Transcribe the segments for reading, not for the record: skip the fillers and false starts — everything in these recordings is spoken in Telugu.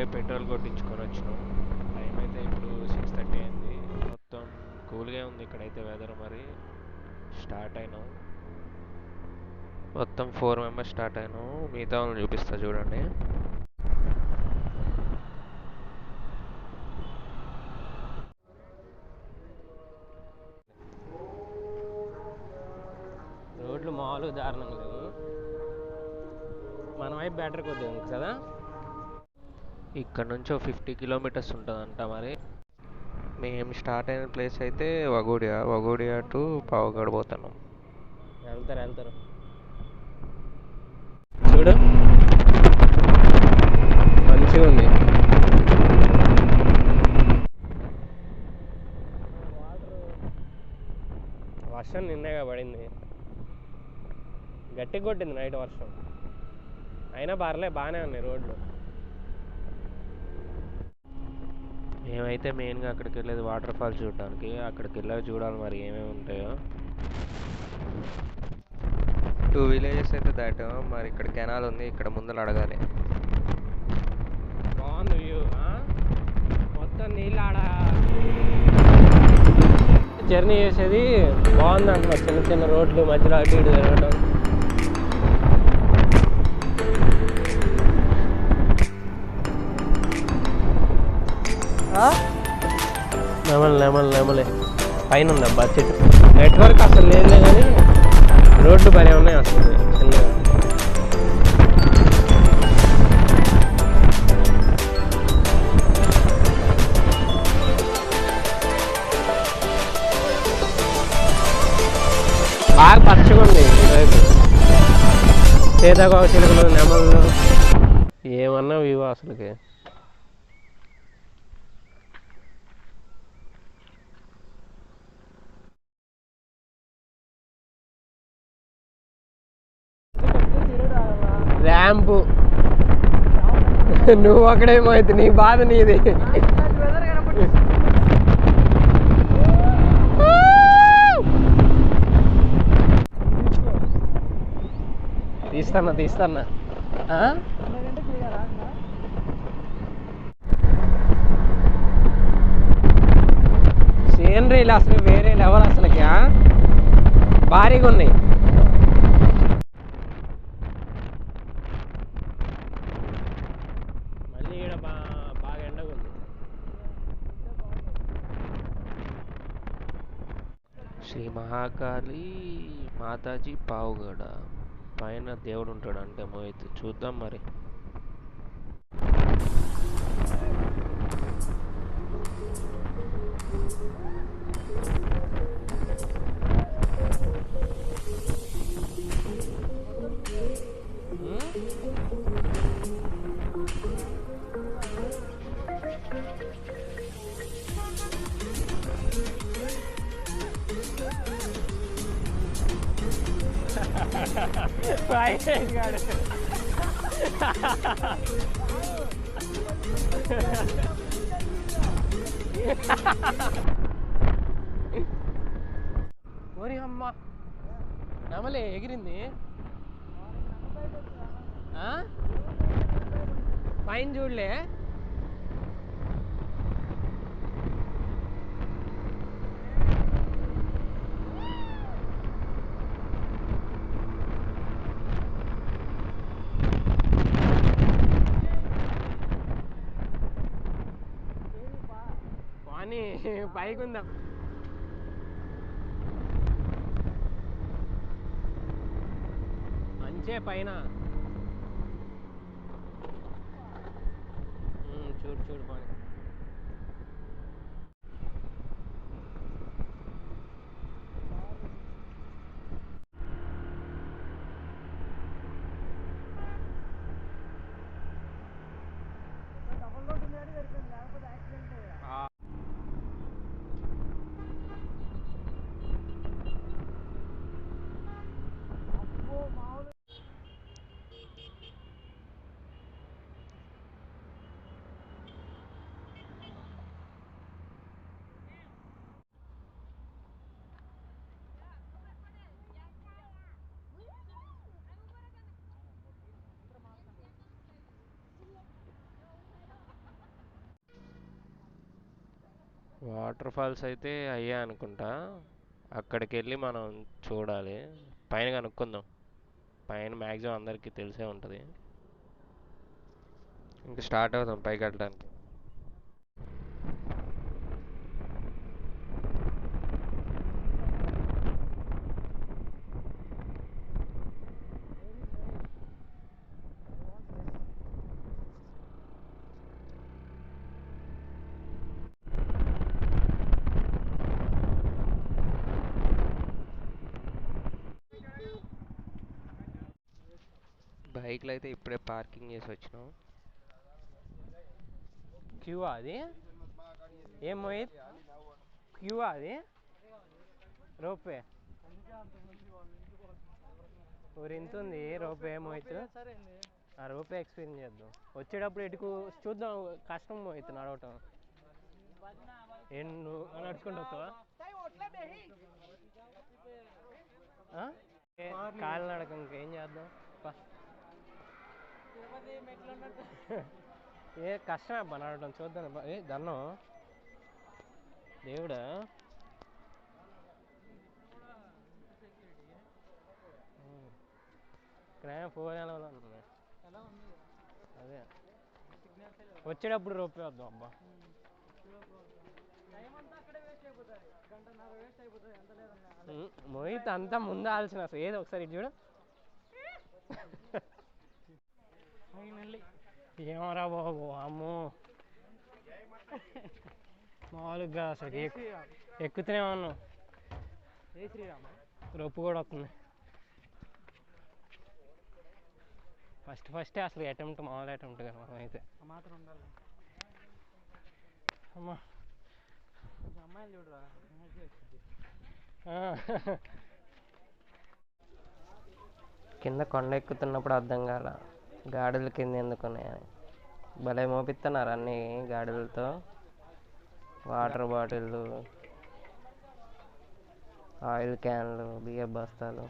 ఇప్పుడే పెట్రోల్ కొట్టించుకొని వచ్చినాం. టైం అయితే ఇప్పుడు 6:30 అయింది. మొత్తం కూల్గా ఉంది ఇక్కడైతే వెదర్. మరి స్టార్ట్ అయినాం, మొత్తం 4 మెంబర్స్ స్టార్ట్ అయినాం. మిగతా వాళ్ళని చూపిస్తా చూడండి. రోడ్లు మామూలుగా దారుణంగా లేవు, మన వైపు బ్యాటరీ కొద్దిగా ఉంది కదా. ఇక్కడ నుంచి 50 కిలోమీటర్స్ ఉంటుందంట. మరి మేము స్టార్ట్ అయిన ప్లేస్ అయితే వగోడియా టు పావగఢ్ పోతున్నాం. వెళ్తారు చూడు, మంచిగా ఉంది. వర్షం నిన్నగా పడింది, గట్టిగా కొట్టింది నైట్ వర్షం. అయినా బాగానే ఉన్నాయి రోడ్లు. మేమైతే మెయిన్గా అక్కడికి వెళ్ళేది వాటర్ ఫాల్స్ చూడడానికి. అక్కడికి వెళ్ళాక చూడాలి మరి ఏమేమి ఉంటాయో. 2 విలేజెస్ అయితే దాటాం. మరి ఇక్కడ కెనాల్ ఉంది, ఇక్కడ ముందర అడగాలి. బాగుంది వ్యూ, మొత్తం నీళ్ళు ఆడ. జర్నీ చేసేది బాగుంది అంటున్నా, చిన్న చిన్న రోడ్లు మధ్యలో అటు ఇటు తిరగడం. నెమలే పైన ఉంది అబ్బా చెట్టు. నెట్వర్క్ అసలు లేదులే, కానీ రోడ్లు భలే ఉన్నాయి అసలు చిన్నగా. బాగా పచ్చగా ఉంది ఈరోజు. సీతాకోక చిలుకలు, నెమళ్ళు, ఏమన్నా వ్యూ అసలుకి. ర్యాంపు నువ్వు అక్కడేమో అయితే నీ బాధ నీది. తీస్తానా సీనరీలు అసలు వేరే లెవెల్ అసలుకి, భారీగా ఉన్నాయి. మళ్ళీ ఇక్కడ బాగా ఎండగా ఉంది. శ్రీ మహాకాళి మాతాజీ పావుగడ పైన దేవుడు ఉంటాడు అంటే మోహిత్. చూద్దాం మరి. ఓరి అమ్మ, నమలే ఎగిరింది. పైన చూడలే. కానీ పైకి ఉందా, మంచే పైన. చూడు పని. వాటర్ ఫాల్స్ అయితే అయ్యా అనుకుంటా. అక్కడికి వెళ్ళి మనం చూడాలి. పైన కనుక్కుందాం. పైన మ్యాక్సిమం అందరికీ తెలిసే ఉంటుంది. ఇంకా స్టార్ట్ అవుదాం పైకి వెళ్ళడానికి. బైక్లు అయితే ఇప్పుడే పార్కింగ్ చేసి వచ్చినాం. క్యూ అది ఏం మోహిత్? క్యూ అది రోపే ఊరు ఇంత ఉంది రోపే మోహిత్. ఆ రోపే ఎక్స్పీరియన్స్ చేద్దాం. వచ్చేటప్పుడు ఎటుకు చూద్దాం. కష్టం మోహిత్ నడవటం. ఏం నువ్వు నడుచుకుంటూ వస్తావా? కాలు నడక ఇంకేం చేద్దాం. ఏ కష్టమే అబ్బా నడవటం. చూద్దాం. ఏ దన్నం దేవుడా. ఇక్కడ ఫోర్ ఎలా ఉంటుంది. అదే వచ్చేటప్పుడు రోపే వద్దాం అబ్బా. మోహిత్ అంతా ముందు ఆలోచన. అసలు ఏదో ఒకసారి చూడు. ఏమరా బాబు అమ్మో మామూలుగా అసలు ఎక్కుతూనే ఉన్నాం. రొప్పు కూడా వస్తుంది. ఫస్ట్ అసలు అటెంప్ట్ మామూలు అటెంప్ట్ కదా మనం అయితే. అమ్మా అమ్మాయిలు చూడరా. కింద కొండ ఎక్కుతున్నప్పుడు అర్థం కాల గాడులు కింద ఎందుకున్నాయని. భలే మోపిస్తున్నారు అన్ని గాడులతో. వాటర్ బాటిళ్ళు, ఆయిల్ క్యాన్లు, బియ్య బస్తాలు.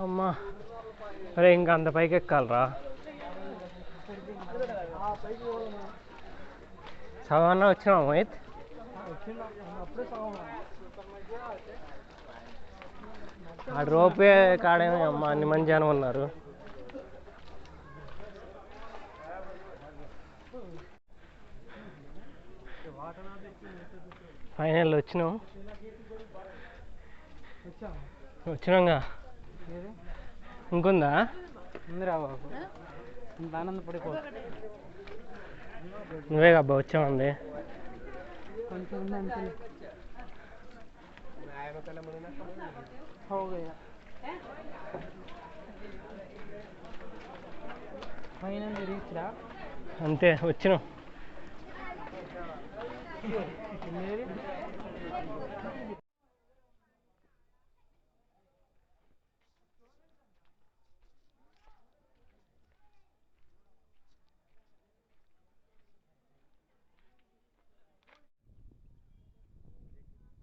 అమ్మా అరే ఇంకా అంత పైకి ఎక్కాలరా. సగమన్నా వచ్చినావా మోహిత్? ఆ రోపే కాడేమో అమ్మ అన్ని మంది జనం ఉన్నారు. ఫైనల్ వచ్చినాంగా. ఇంకుందా? ఉందిరా బాబు. ఆనందపడిపో. నువ్వే అబ్బా వచ్చామంది. కొంచెం అంతే వచ్చినాం.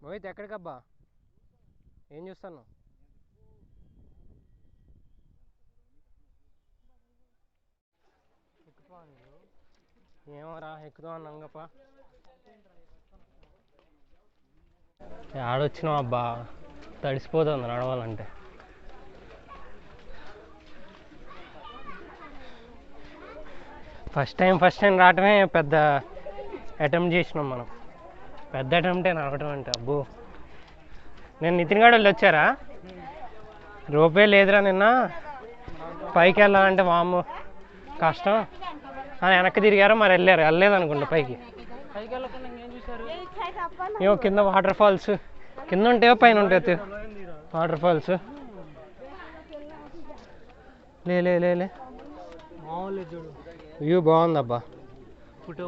మోహిత్ ఎక్కడికబ్బా? ఏం చూస్తాను? ఏమోరా ఎక్కుదాం అన్నాంగప్ప. ఆడొచ్చినాం అబ్బా. తడిసిపోతుంది నడవాలంటే. ఫస్ట్ టైం రావటమే పెద్ద అటెంప్ట్ చేసినాం మనం. పెద్ద అటెంప్టే నడవటం అంటే. అబ్బో నేను నితిన్ గారు వాళ్ళు వచ్చారా? రోపే లేదురా నిన్న. పైకి వెళ్ళాలంటే వాము కష్టం అని వెనక్కి తిరిగారు. మరి వెళ్ళలేదు అనుకుంటా పైకి. ఏమో కింద వాటర్ ఫాల్స్ కింద ఉంటాయో పైన ఉంటాయో వాటర్ ఫాల్స్. లే వ్యూ బాగుందబ్బా. ఫోటో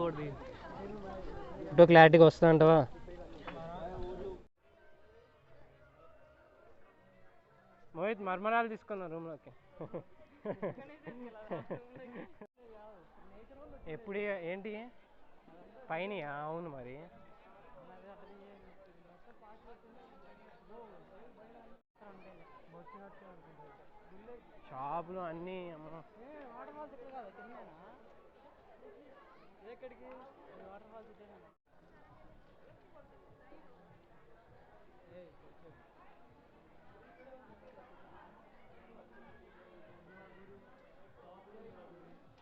క్లారిటీగా వస్తుందంటవా? మోహిత్ మర్మరాలు తీసుకున్నా రూమ్లోకి. ఎప్పుడు ఏంటి పైన? అవును మరి షాపులు అన్నీ అమ్మ.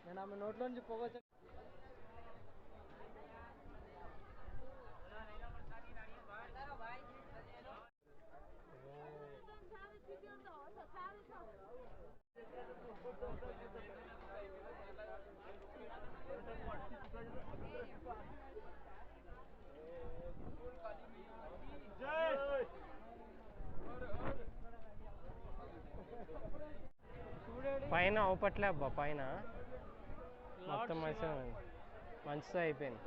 నేను ఆమె నోట్లోంచి పొగ పైన అవపట్లే అబ్బా, పైన మొత్తం మంచిగా మంచిగా అయిపోయింది.